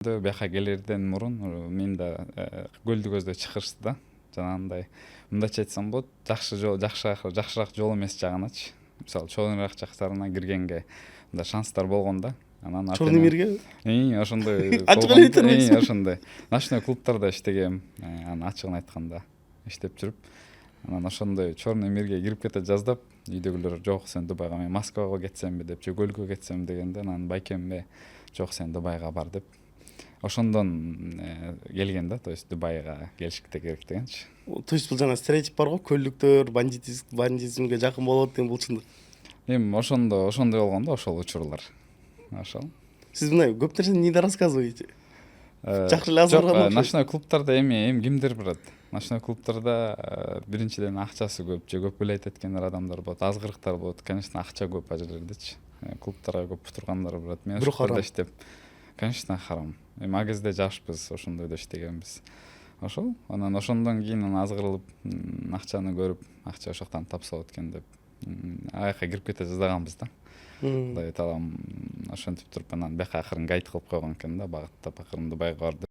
Бияка келерден мурун мен да көлдү көздөй чакырышты да. Жанагындай мындайча айтсам болот, жакшыраак жол эмес жагыначы. Мисалы чоңураак жактарына киргенге мындай шанстар болгон да. Анан Чорный мирге? Ошондой Ачык эле айта ошондой. Ночной клубтарда иштегем. Анан ачыгын айтканда иштеп жүрүп, анан ошондой Черный мирге кирип кете жаздап, үйдөгүлөр жок сен Дубайга, мен Москвага кетсемби деп, же көлгө кетсем дегенде, анан байкемме жок сен Дубайга бар деп. Ошондон келген да, то есть Дубайга келишикте керек дегенчи. То есть бул жана стереотип бар го, көлдүктөр бандитизмге жакын болот деген, бул чындык. Эми ошондой болгон да ошол учурлар. Ошол. Сиз мындай көп нерсени Нида рассказываете. Жакшы эле азгырган окшойт. Ночной клубтарда эми кимдер барат? Ночной клубтарда биринчиден акчасы көп, же көп билет эткендер адамдар болот, азгырыктар болот. Конечно, акча көп ал жерлердечи. Клубтарга көп тургандар барат. Мен ошолордо иштеп, конечно, харам. Эми ал кезде жашпыз, ошондойдо иштегенбиз. Ошол. Анан ошондон кийин азгырылып, акчаны көрүп, акча ошоктон тапсалат экен деп, аяка кирип кете жаздаганбыз да. Мындай талам ошентип туруп, анан бияка акырын гайд кылып койгон экен да, багыттап акырын Дубайга бар деп.